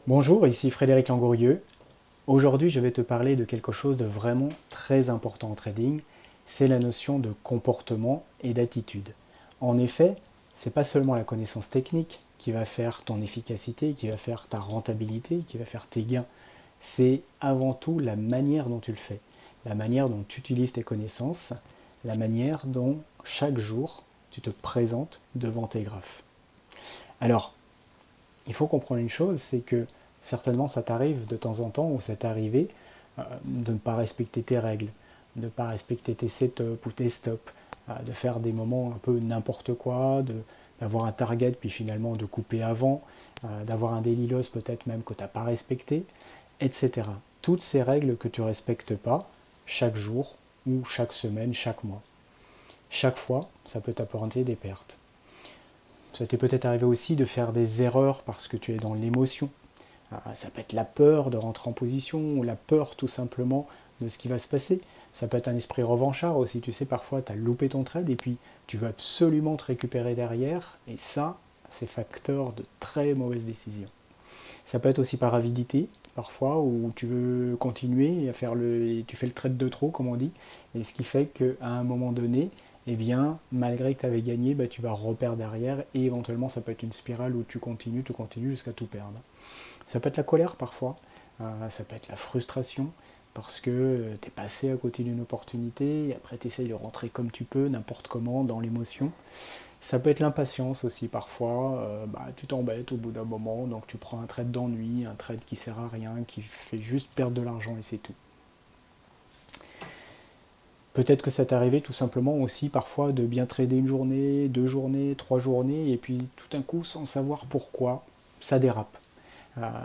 Bonjour, ici Frédéric Langourieux. Aujourd'hui, je vais te parler de quelque chose de vraiment très important en trading, c'est la notion de comportement et d'attitude. En effet, c'est pas seulement la connaissance technique qui va faire ton efficacité, qui va faire ta rentabilité, qui va faire tes gains. C'est avant tout la manière dont tu le fais, la manière dont tu utilises tes connaissances, la manière dont chaque jour tu te présentes devant tes graphes. Alors, il faut comprendre une chose, c'est que certainement ça t'arrive de temps en temps, ou c'est arrivé, de ne pas respecter tes règles, de ne pas respecter tes setups ou tes stops, de faire des moments un peu n'importe quoi, d'avoir un target puis finalement de couper avant, d'avoir un daily loss peut-être même que tu n'as pas respecté, etc. Toutes ces règles que tu ne respectes pas chaque jour ou chaque semaine, chaque mois. Chaque fois, ça peut t'apporter des pertes. Ça t'est peut-être arrivé aussi de faire des erreurs parce que tu es dans l'émotion. Ça peut être la peur de rentrer en position ou la peur tout simplement de ce qui va se passer. Ça peut être un esprit revanchard aussi. Tu sais, parfois tu as loupé ton trade et puis tu veux absolument te récupérer derrière. Et ça, c'est facteur de très mauvaises décisions. Ça peut être aussi par avidité, parfois, où tu veux continuer à faire et tu fais le trade de trop, comme on dit, et ce qui fait qu'à un moment donné, eh bien, malgré que tu avais gagné, bah, tu vas reperdre derrière, et éventuellement ça peut être une spirale où tu continues jusqu'à tout perdre. Ça peut être la colère parfois, ça peut être la frustration, parce que tu es passé à côté d'une opportunité, et après tu essayes de rentrer comme tu peux, n'importe comment, dans l'émotion. Ça peut être l'impatience aussi parfois, tu t'embêtes au bout d'un moment, donc tu prends un trade d'ennui, un trade qui sert à rien, qui fait juste perdre de l'argent et c'est tout. Peut-être que ça t'est arrivé tout simplement aussi parfois de bien trader une journée, deux journées, trois journées, et puis tout d'un coup, sans savoir pourquoi, ça dérape.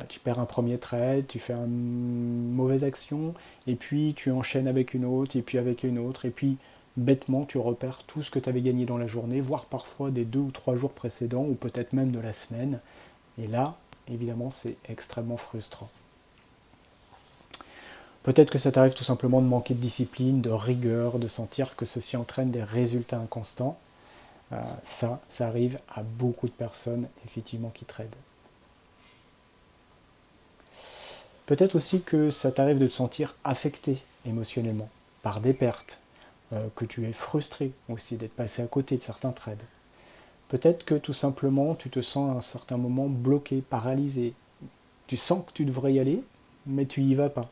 Tu perds un premier trade, tu fais une mauvaise action, et puis tu enchaînes avec une autre, et puis avec une autre, et puis bêtement tu repères tout ce que tu avais gagné dans la journée, voire parfois des 2 ou 3 jours précédents, ou peut-être même de la semaine. Et là, évidemment, c'est extrêmement frustrant. Peut-être que ça t'arrive tout simplement de manquer de discipline, de rigueur, de sentir que ceci entraîne des résultats inconstants. Ça arrive à beaucoup de personnes, effectivement, qui tradent. Peut-être aussi que ça t'arrive de te sentir affecté émotionnellement par des pertes, que tu es frustré aussi d'être passé à côté de certains trades. Peut-être que tout simplement tu te sens à un certain moment bloqué, paralysé. Tu sens que tu devrais y aller, mais tu y vas pas,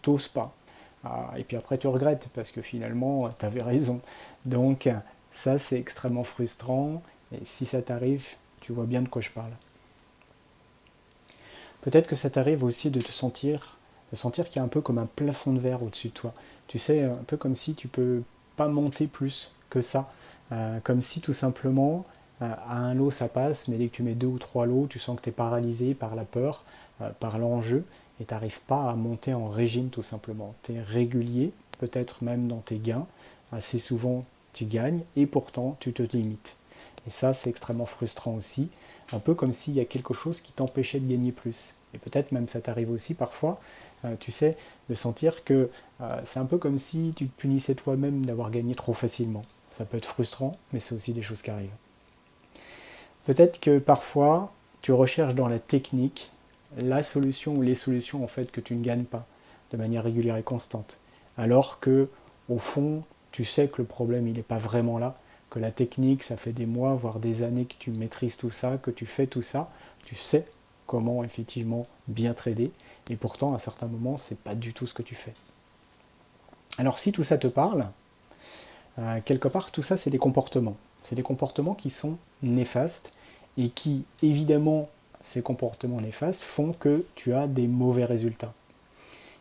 t'oses pas. Et puis après tu regrettes parce que finalement tu avais raison. Donc ça c'est extrêmement frustrant et si ça t'arrive, tu vois bien de quoi je parle. Peut-être que ça t'arrive aussi de sentir qu'il y a un peu comme un plafond de verre au-dessus de toi. Tu sais, un peu comme si tu peux pas monter plus que ça. Comme si tout simplement, à un lot ça passe, mais dès que tu mets deux ou trois lots, tu sens que tu es paralysé par la peur, par l'enjeu, et tu n'arrives pas à monter en régime tout simplement. Tu es régulier, peut-être même dans tes gains. Assez souvent, tu gagnes, et pourtant, tu te limites. Et ça, c'est extrêmement frustrant aussi, un peu comme s'il y a quelque chose qui t'empêchait de gagner plus. Et peut-être même ça t'arrive aussi parfois, tu sais, de sentir que c'est un peu comme si tu te punissais toi-même d'avoir gagné trop facilement. Ça peut être frustrant, mais c'est aussi des choses qui arrivent. Peut-être que parfois, tu recherches dans la technique la solution ou les solutions en fait que tu ne gagnes pas de manière régulière et constante. Alors que, au fond, tu sais que le problème il n'est pas vraiment là, que la technique, ça fait des mois, voire des années que tu maîtrises tout ça, que tu fais tout ça, tu sais comment effectivement bien trader, et pourtant à certains moments, c'est pas du tout ce que tu fais. Alors si tout ça te parle, quelque part, tout ça, c'est des comportements. C'est des comportements qui sont néfastes et qui, évidemment, ces comportements néfastes font que tu as des mauvais résultats.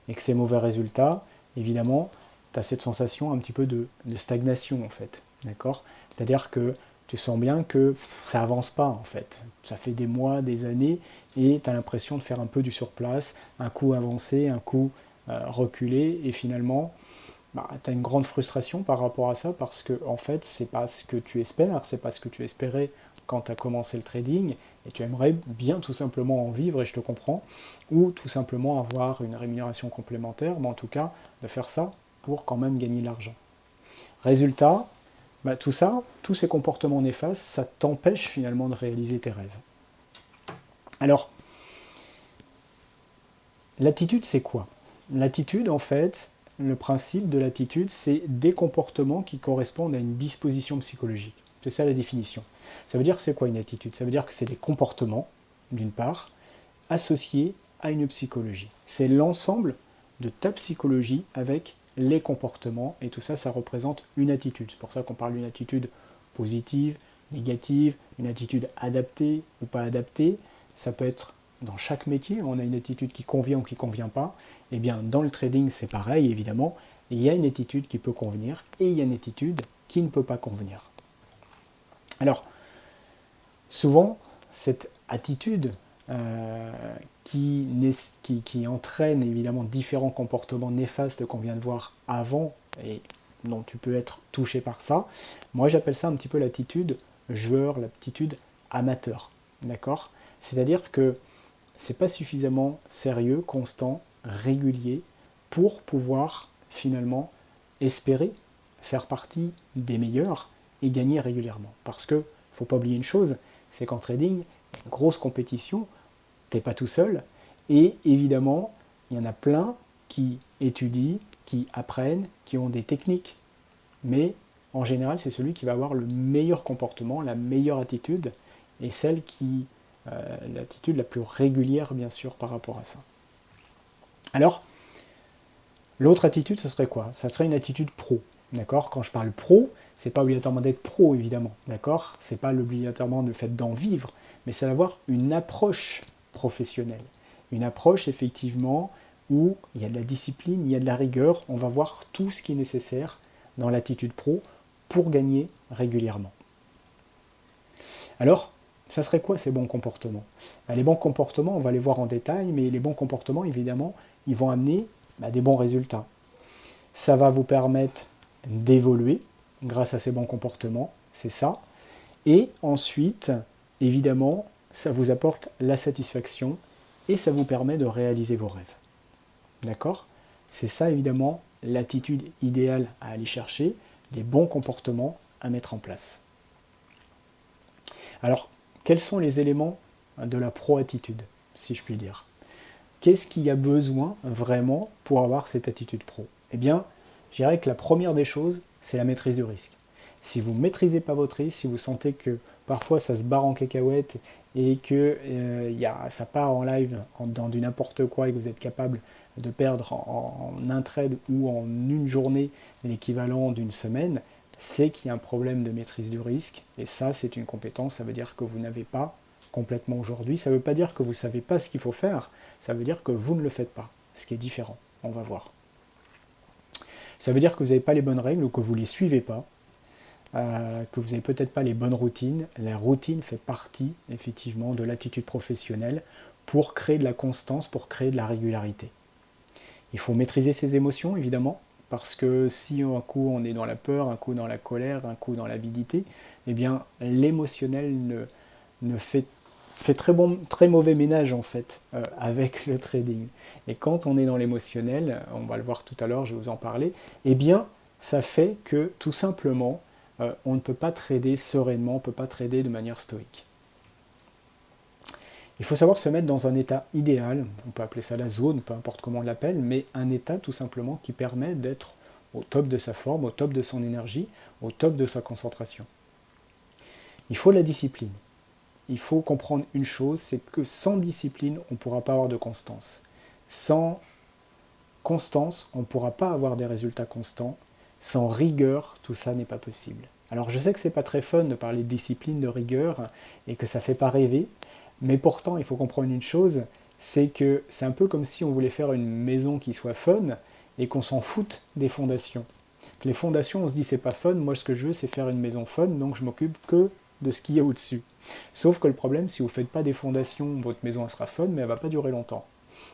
Et que ces mauvais résultats, évidemment, tu as cette sensation un petit peu de stagnation, en fait. D'accord. C'est-à-dire que tu sens bien que ça avance pas, en fait. Ça fait des mois, des années, et tu as l'impression de faire un peu du surplace, un coup avancé, un coup reculé, et finalement, tu as une grande frustration par rapport à ça parce que en fait c'est pas ce que tu espères, c'est pas ce que tu espérais quand tu as commencé le trading et tu aimerais bien tout simplement en vivre et je te comprends, ou tout simplement avoir une rémunération complémentaire, mais en tout cas de faire ça pour quand même gagner de l'argent. Résultat, tout ça, tous ces comportements néfastes, ça t'empêche finalement de réaliser tes rêves. Alors, L'attitude, c'est quoi? L'attitude, en fait, le principe de l'attitude, c'est des comportements qui correspondent à une disposition psychologique. C'est ça la définition. Ça veut dire que c'est quoi une attitude? Ça veut dire que c'est des comportements, d'une part, associés à une psychologie. C'est l'ensemble de ta psychologie avec les comportements, et tout ça, ça représente une attitude. C'est pour ça qu'on parle d'une attitude positive, négative, une attitude adaptée ou pas adaptée. Ça peut être dans chaque métier, on a une attitude qui convient ou qui ne convient pas. Eh bien, dans le trading, c'est pareil, évidemment. Il y a une attitude qui peut convenir et il y a une attitude qui ne peut pas convenir. Alors, souvent, cette attitude qui entraîne évidemment différents comportements néfastes qu'on vient de voir avant et dont tu peux être touché par ça, moi j'appelle ça un petit peu l'attitude joueur, l'attitude amateur. D'accord? C'est-à-dire que c'est pas suffisamment sérieux, constant, régulier pour pouvoir finalement espérer faire partie des meilleurs et gagner régulièrement. Parce que faut pas oublier une chose, c'est qu'en trading, une grosse compétition, t'es pas tout seul, et évidemment, il y en a plein qui étudient, qui apprennent, qui ont des techniques. Mais en général, c'est celui qui va avoir le meilleur comportement, la meilleure attitude, et celle qui l'attitude la plus régulière, bien sûr, par rapport à ça. Alors, l'autre attitude, ce serait quoi? Ça serait une attitude pro. D'accord? Quand je parle pro, c'est pas obligatoirement d'être pro, évidemment. D'accord? C'est pas obligatoirement le fait d'en vivre, mais c'est d'avoir une approche professionnelle. Une approche, effectivement, où il y a de la discipline, il y a de la rigueur. On va voir tout ce qui est nécessaire dans l'attitude pro pour gagner régulièrement. Alors, ça serait quoi ces bons comportements? Les bons comportements, on va les voir en détail, mais les bons comportements, évidemment, ils vont amener des bons résultats. Ça va vous permettre d'évoluer grâce à ces bons comportements, c'est ça. Et ensuite, évidemment, ça vous apporte la satisfaction et ça vous permet de réaliser vos rêves. D'accord? C'est ça, évidemment, l'attitude idéale à aller chercher, les bons comportements à mettre en place. Alors, quels sont les éléments de la pro-attitude, si je puis dire? Qu'est-ce qu'il y a besoin vraiment pour avoir cette attitude pro? Eh bien, je dirais que la première des choses, c'est la maîtrise du risque. Si vous ne maîtrisez pas votre risque, si vous sentez que parfois ça se barre en cacahuète et que ça part en live dans du n'importe quoi et que vous êtes capable de perdre en un trade ou en une journée l'équivalent d'une semaine, c'est qu'il y a un problème de maîtrise du risque. Et ça, c'est une compétence, ça veut dire que vous n'avez pas complètement aujourd'hui. Ça ne veut pas dire que vous ne savez pas ce qu'il faut faire, ça veut dire que vous ne le faites pas, ce qui est différent, on va voir. Ça veut dire que vous n'avez pas les bonnes règles ou que vous ne les suivez pas, que vous n'avez peut-être pas les bonnes routines. La routine fait partie, effectivement, de l'attitude professionnelle pour créer de la constance, pour créer de la régularité. Il faut maîtriser ses émotions, évidemment, parce que si un coup on est dans la peur, un coup dans la colère, un coup dans l'avidité, eh bien l'émotionnel ne fait très mauvais ménage en fait avec le trading. Et quand on est dans l'émotionnel, on va le voir tout à l'heure, je vais vous en parler, eh bien ça fait que tout simplement on ne peut pas trader sereinement, on ne peut pas trader de manière stoïque. Il faut savoir se mettre dans un état idéal, on peut appeler ça la zone, peu importe comment on l'appelle, mais un état tout simplement qui permet d'être au top de sa forme, au top de son énergie, au top de sa concentration. Il faut la discipline. Il faut comprendre une chose, c'est que sans discipline, on ne pourra pas avoir de constance. Sans constance, on ne pourra pas avoir des résultats constants. Sans rigueur, tout ça n'est pas possible. Alors je sais que c'est pas très fun de parler de discipline, de rigueur, et que ça fait pas rêver, mais pourtant il faut comprendre une chose, c'est que c'est un peu comme si on voulait faire une maison qui soit fun, et qu'on s'en foute des fondations. Les fondations, on se dit c'est pas fun, moi ce que je veux c'est faire une maison fun, donc je m'occupe que de ce qu'il y a au-dessus. Sauf que le problème, si vous ne faites pas des fondations, votre maison elle sera fun, mais elle ne va pas durer longtemps.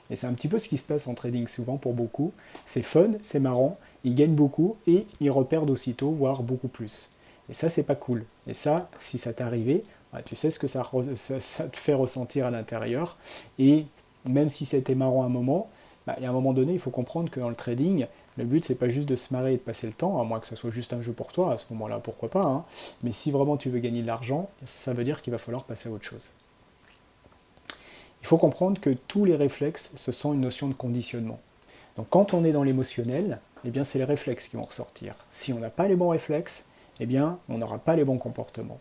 Et c'est un petit peu ce qui se passe en trading souvent pour beaucoup. C'est fun, c'est marrant, ils gagnent beaucoup et ils reperdent aussitôt, voire beaucoup plus. Et ça, c'est pas cool. Et ça, si ça t'est arrivé, tu sais ce que ça te fait ressentir à l'intérieur. Et même si c'était marrant à un moment, il y a un moment donné, il faut comprendre que dans le trading, le but, c'est pas juste de se marrer et de passer le temps, à moins que ce soit juste un jeu pour toi, à ce moment-là, pourquoi pas. Hein. Mais si vraiment tu veux gagner de l'argent, ça veut dire qu'il va falloir passer à autre chose. Il faut comprendre que tous les réflexes, ce sont une notion de conditionnement. Donc quand on est dans l'émotionnel, eh bien c'est les réflexes qui vont ressortir. Si on n'a pas les bons réflexes, eh bien on n'aura pas les bons comportements.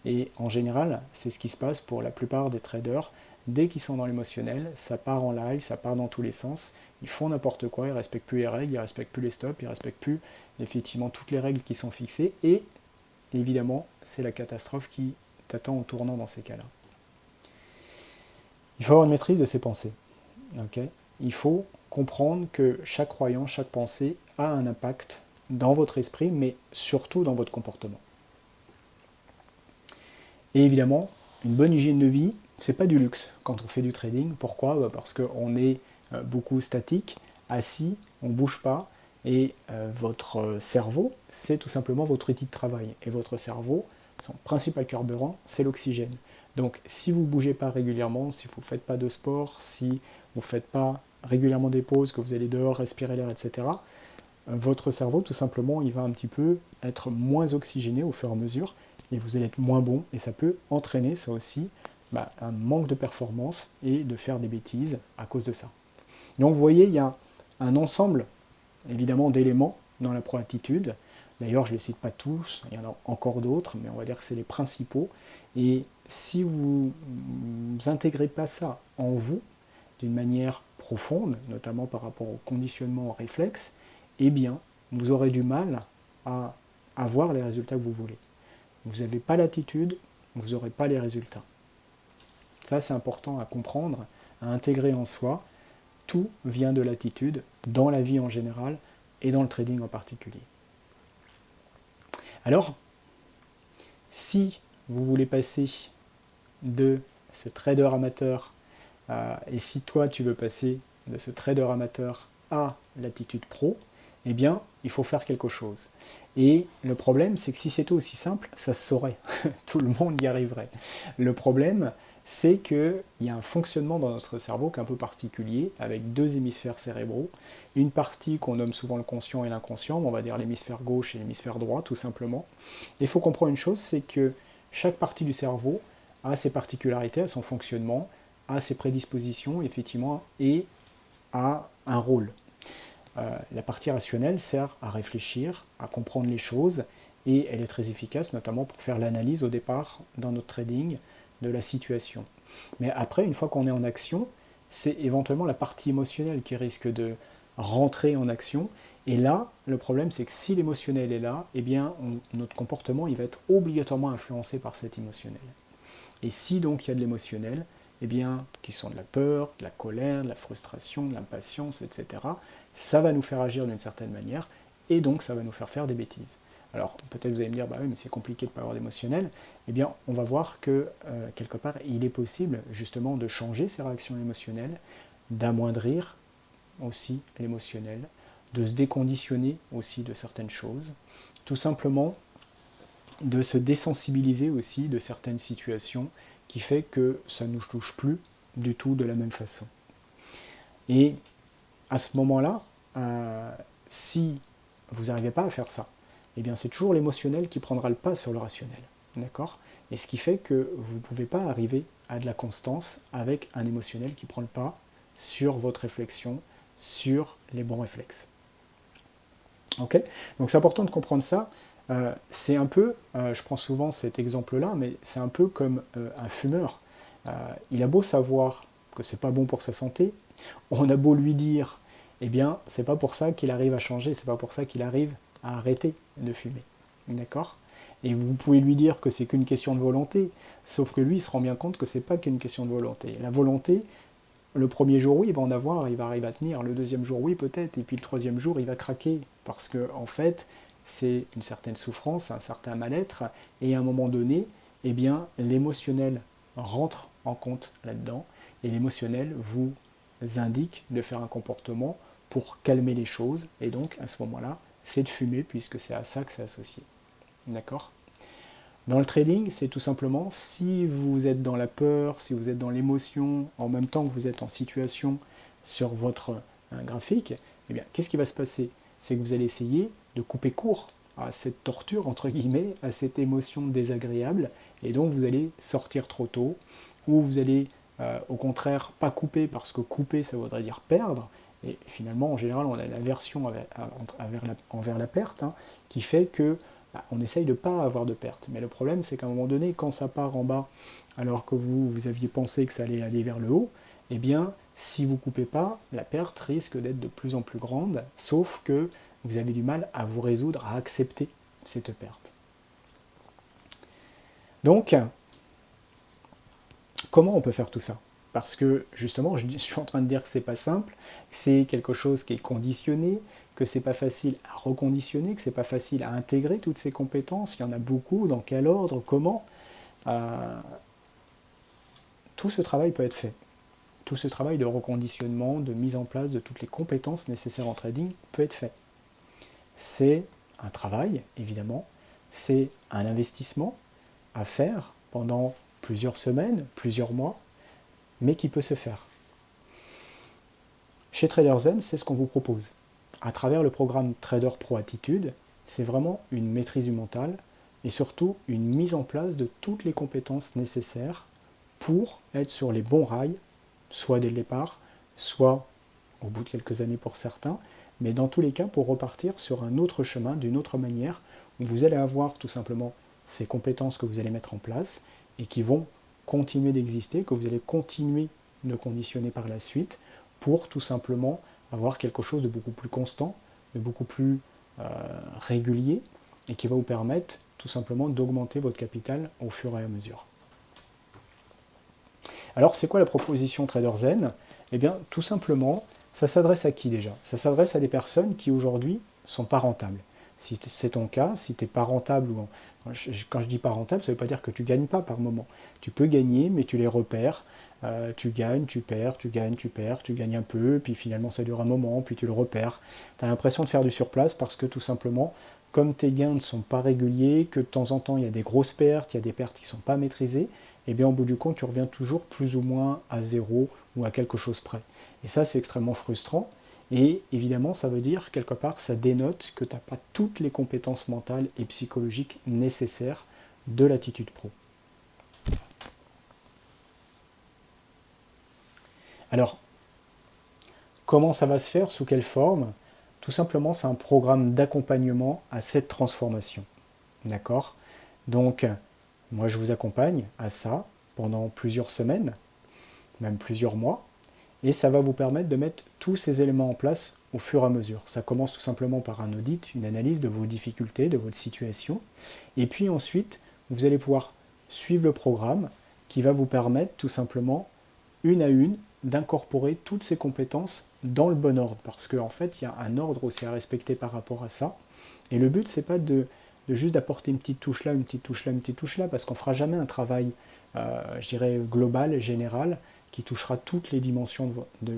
Et en général, c'est ce qui se passe pour la plupart des traders. Dès qu'ils sont dans l'émotionnel, ça part en live, ça part dans tous les sens. Ils font n'importe quoi, ils ne respectent plus les règles, ils ne respectent plus les stops, ils ne respectent plus effectivement toutes les règles qui sont fixées. Et évidemment, c'est la catastrophe qui t'attend en tournant dans ces cas-là. Il faut avoir une maîtrise de ses pensées. Okay, il faut comprendre que chaque croyance, chaque pensée a un impact dans votre esprit, mais surtout dans votre comportement. Et évidemment, une bonne hygiène de vie, c'est pas du luxe quand on fait du trading. Pourquoi? Parce qu'on est beaucoup statique, assis, on ne bouge pas, et votre cerveau, c'est tout simplement votre outil de travail. Et votre cerveau, son principal carburant, c'est l'oxygène. Donc si vous ne bougez pas régulièrement, si vous ne faites pas de sport, si vous ne faites pas régulièrement des pauses, que vous allez dehors respirer l'air, etc., votre cerveau, tout simplement, il va un petit peu être moins oxygéné au fur et à mesure, et vous allez être moins bon, et ça peut entraîner, ça aussi, un manque de performance et de faire des bêtises à cause de ça. Donc vous voyez, il y a un ensemble, évidemment, d'éléments dans la pro-attitude. D'ailleurs, je ne les cite pas tous, il y en a encore d'autres, mais on va dire que c'est les principaux. Et si vous n'intégrez pas ça en vous, d'une manière profonde, notamment par rapport au conditionnement, au réflexe, eh bien, vous aurez du mal à avoir les résultats que vous voulez. Vous n'avez pas l'attitude, vous n'aurez pas les résultats. Ça, c'est important à comprendre, à intégrer en soi. Tout vient de l'attitude, dans la vie en général, et dans le trading en particulier. Alors, si vous voulez passer de ce trader amateur, et si toi tu veux passer de ce trader amateur à l'attitude pro, eh bien, il faut faire quelque chose. Et le problème, c'est que si c'était aussi simple, ça se saurait. Tout le monde y arriverait. Le problème, c'est qu'il y a un fonctionnement dans notre cerveau qui est un peu particulier, avec deux hémisphères cérébraux. Une partie qu'on nomme souvent le conscient et l'inconscient, on va dire l'hémisphère gauche et l'hémisphère droit, tout simplement. Et il faut comprendre une chose, c'est que chaque partie du cerveau a ses particularités, a son fonctionnement, a ses prédispositions, effectivement, et a un rôle. La partie rationnelle sert à réfléchir, à comprendre les choses, et elle est très efficace, notamment pour faire l'analyse au départ, dans notre trading, de la situation. Mais après, une fois qu'on est en action, c'est éventuellement la partie émotionnelle qui risque de rentrer en action. Et là, le problème, c'est que si l'émotionnel est là, eh bien, notre comportement il va être obligatoirement influencé par cet émotionnel. Et si donc il y a de l'émotionnel, eh bien, qui sont de la peur, de la colère, de la frustration, de l'impatience, etc., ça va nous faire agir d'une certaine manière, et donc ça va nous faire des bêtises. Alors peut-être vous allez me dire, bah oui, mais c'est compliqué de ne pas avoir d'émotionnel. Eh bien, on va voir que, quelque part, il est possible justement de changer ces réactions émotionnelles, d'amoindrir aussi l'émotionnel, de se déconditionner aussi de certaines choses, tout simplement de se désensibiliser aussi de certaines situations qui fait que ça ne nous touche plus du tout de la même façon. Et à ce moment-là, si vous n'arrivez pas à faire ça, eh bien c'est toujours l'émotionnel qui prendra le pas sur le rationnel. D'accord? Et ce qui fait que vous ne pouvez pas arriver à de la constance avec un émotionnel qui prend le pas sur votre réflexion, sur les bons réflexes. Ok? Donc c'est important de comprendre ça. C'est un peu, je prends souvent cet exemple-là, mais c'est un peu comme un fumeur. Il a beau savoir que c'est pas bon pour sa santé, on a beau lui dire, eh bien, c'est pas pour ça qu'il arrive à changer, c'est pas pour ça qu'il arrive à arrêter de fumer. D'accord? Et vous pouvez lui dire que c'est qu'une question de volonté, sauf que lui, il se rend bien compte que c'est pas qu'une question de volonté. La volonté, le premier jour, oui, il va en avoir, il va arriver à tenir. Le deuxième jour, oui, peut-être. Et puis le troisième jour, il va craquer. Parce que, en fait, c'est une certaine souffrance, un certain mal-être. Et à un moment donné, eh bien, l'émotionnel rentre en compte là-dedans. Et l'émotionnel vous indique de faire un comportement pour calmer les choses. Et donc, à ce moment-là, c'est de fumer, puisque c'est à ça que c'est associé. D'accord ? Dans le trading, c'est tout simplement si vous êtes dans la peur, si vous êtes dans l'émotion, en même temps que vous êtes en situation sur votre graphique, eh bien, qu'est-ce qui va se passer? C'est que vous allez essayer de couper court à cette torture, entre guillemets, à cette émotion désagréable, et donc vous allez sortir trop tôt, ou vous allez au contraire pas couper, parce que couper ça voudrait dire perdre, et finalement en général on a l'aversion envers la perte, hein, qui fait que on essaye de ne pas avoir de perte. Mais le problème c'est qu'à un moment donné, quand ça part en bas, alors que vous aviez pensé que ça allait aller vers le haut, eh bien si vous ne coupez pas, la perte risque d'être de plus en plus grande, sauf que vous avez du mal à vous résoudre à accepter cette perte. Donc, comment on peut faire tout ça? Parce que justement, je suis en train de dire que c'est pas simple, c'est quelque chose qui est conditionné, que c'est pas facile à reconditionner, que c'est pas facile à intégrer toutes ces compétences, il y en a beaucoup, dans quel ordre, comment. Euh, tout ce travail peut être fait. Tout ce travail de reconditionnement, de mise en place de toutes les compétences nécessaires en trading peut être fait. C'est un travail, évidemment, c'est un investissement à faire pendant plusieurs semaines, plusieurs mois, mais qui peut se faire. Chez TraderZen, c'est ce qu'on vous propose. À travers le programme Trader Pro Attitude, c'est vraiment une maîtrise du mental et surtout une mise en place de toutes les compétences nécessaires pour être sur les bons rails, soit dès le départ, soit au bout de quelques années pour certains, mais dans tous les cas pour repartir sur un autre chemin, d'une autre manière, où vous allez avoir tout simplement ces compétences que vous allez mettre en place et qui vont continuer d'exister, que vous allez continuer de conditionner par la suite pour tout simplement avoir quelque chose de beaucoup plus constant, de beaucoup plus régulier et qui va vous permettre tout simplement d'augmenter votre capital au fur et à mesure. Alors c'est quoi la proposition TraderZen? Eh bien tout simplement, ça s'adresse à qui déjà? Ça s'adresse à des personnes qui aujourd'hui ne sont pas rentables. Si c'est ton cas, si tu n'es pas rentable, quand je dis pas rentable, ça ne veut pas dire que tu ne gagnes pas par moment. Tu peux gagner, mais tu les repères. Tu gagnes, tu perds, tu gagnes, tu perds, tu gagnes un peu, puis finalement ça dure un moment, puis tu le repères. Tu as l'impression de faire du surplace parce que tout simplement, comme tes gains ne sont pas réguliers, que de temps en temps il y a des grosses pertes, il y a des pertes qui ne sont pas maîtrisées, et bien au bout du compte tu reviens toujours plus ou moins à zéro ou à quelque chose près. Et ça c'est extrêmement frustrant. Et évidemment, ça veut dire, quelque part, ça dénote que tu n'as pas toutes les compétences mentales et psychologiques nécessaires de l'attitude pro. Alors, comment ça va se faire? Sous quelle forme? Tout simplement, c'est un programme d'accompagnement à cette transformation. D'accord? Donc, moi, je vous accompagne à ça pendant plusieurs semaines, même plusieurs mois, et ça va vous permettre de mettre tous ces éléments en place au fur et à mesure. Ça commence tout simplement par un audit, une analyse de vos difficultés, de votre situation, et puis ensuite, vous allez pouvoir suivre le programme qui va vous permettre tout simplement, une à une, d'incorporer toutes ces compétences dans le bon ordre, parce qu'en fait, il y a un ordre aussi à respecter par rapport à ça, et le but, c'est pas de juste d'apporter une petite touche là, une petite touche là, une petite touche là, parce qu'on ne fera jamais un travail, je dirais, global, général, qui touchera toutes les dimensions de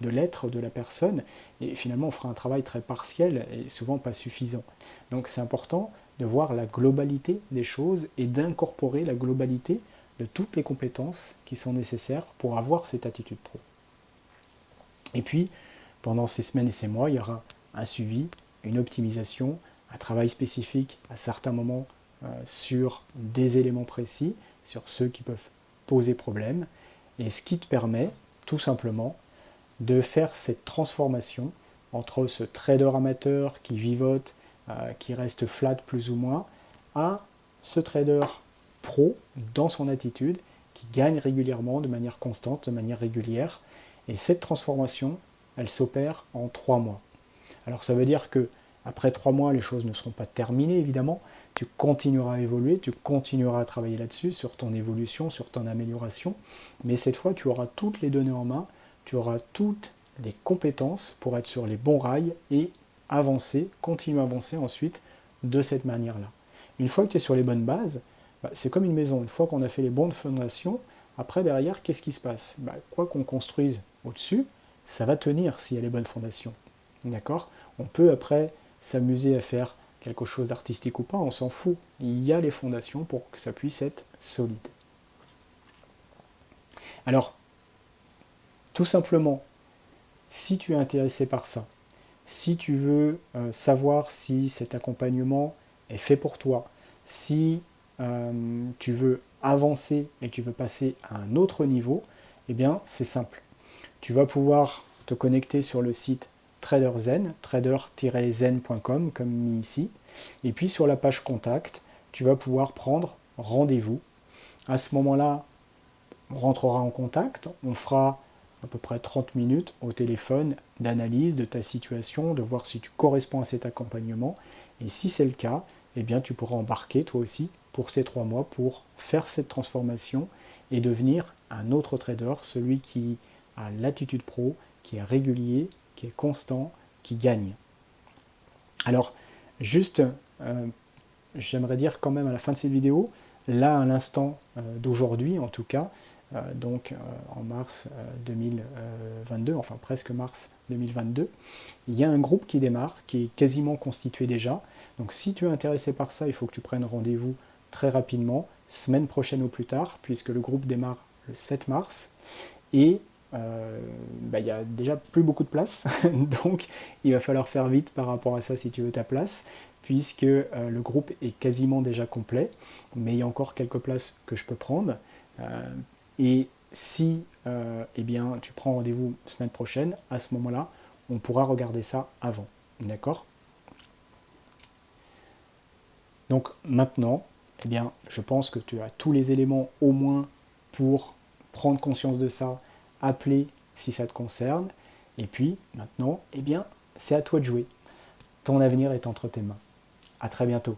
l'être de la personne, et finalement on fera un travail très partiel et souvent pas suffisant. Donc c'est important de voir la globalité des choses et d'incorporer la globalité de toutes les compétences qui sont nécessaires pour avoir cette attitude pro. Et puis, pendant ces semaines et ces mois, il y aura un suivi, une optimisation, un travail spécifique à certains moments sur des éléments précis, sur ceux qui peuvent poser problème, et ce qui te permet tout simplement de faire cette transformation entre ce trader amateur qui vivote, qui reste flat plus ou moins, à ce trader pro dans son attitude, qui gagne régulièrement, de manière constante, de manière régulière. Et cette transformation, elle s'opère en 3 mois. Alors ça veut dire que après 3 mois, les choses ne seront pas terminées, évidemment. Tu continueras à évoluer, tu continueras à travailler là-dessus, sur ton évolution, sur ton amélioration. Mais cette fois, tu auras toutes les données en main, tu auras toutes les compétences pour être sur les bons rails et avancer, continuer à avancer ensuite de cette manière-là. Une fois que tu es sur les bonnes bases, c'est comme une maison. Une fois qu'on a fait les bonnes fondations, après derrière, qu'est-ce qui se passe? Quoi qu'on construise au-dessus, ça va tenir s'il y a les bonnes fondations. D'accord? On peut après s'amuser à faire quelque chose d'artistique ou pas, on s'en fout. Il y a les fondations pour que ça puisse être solide. Alors, tout simplement, si tu es intéressé par ça, si tu veux savoir si cet accompagnement est fait pour toi, si tu veux avancer et tu veux passer à un autre niveau, eh bien c'est simple. Tu vas pouvoir te connecter sur le site TraderZen, trader-zen.com comme mis ici, et puis sur la page contact, tu vas pouvoir prendre rendez-vous. À ce moment-là, on rentrera en contact, on fera à peu près 30 minutes au téléphone d'analyse de ta situation, de voir si tu corresponds à cet accompagnement. Et si c'est le cas, eh bien, tu pourras embarquer toi aussi pour ces 3 mois pour faire cette transformation et devenir un autre trader, celui qui a l'attitude pro, qui est régulier, qui est constant, qui gagne. Alors, juste, j'aimerais dire quand même à la fin de cette vidéo, là à l'instant d'aujourd'hui en tout cas, donc en mars 2022, enfin presque mars 2022, il y a un groupe qui démarre, qui est quasiment constitué déjà. Donc si tu es intéressé par ça, il faut que tu prennes rendez-vous très rapidement, semaine prochaine au plus tard, puisque le groupe démarre le 7 mars. Et il n'y a déjà plus beaucoup de place, donc il va falloir faire vite par rapport à ça si tu veux ta place, puisque le groupe est quasiment déjà complet, mais il y a encore quelques places que je peux prendre. Et si eh bien, tu prends rendez-vous semaine prochaine, à ce moment-là, on pourra regarder ça avant. D'accord? Donc maintenant, eh bien, je pense que tu as tous les éléments au moins pour prendre conscience de ça, appeler si ça te concerne. Et puis maintenant, eh bien, c'est à toi de jouer. Ton avenir est entre tes mains. À très bientôt.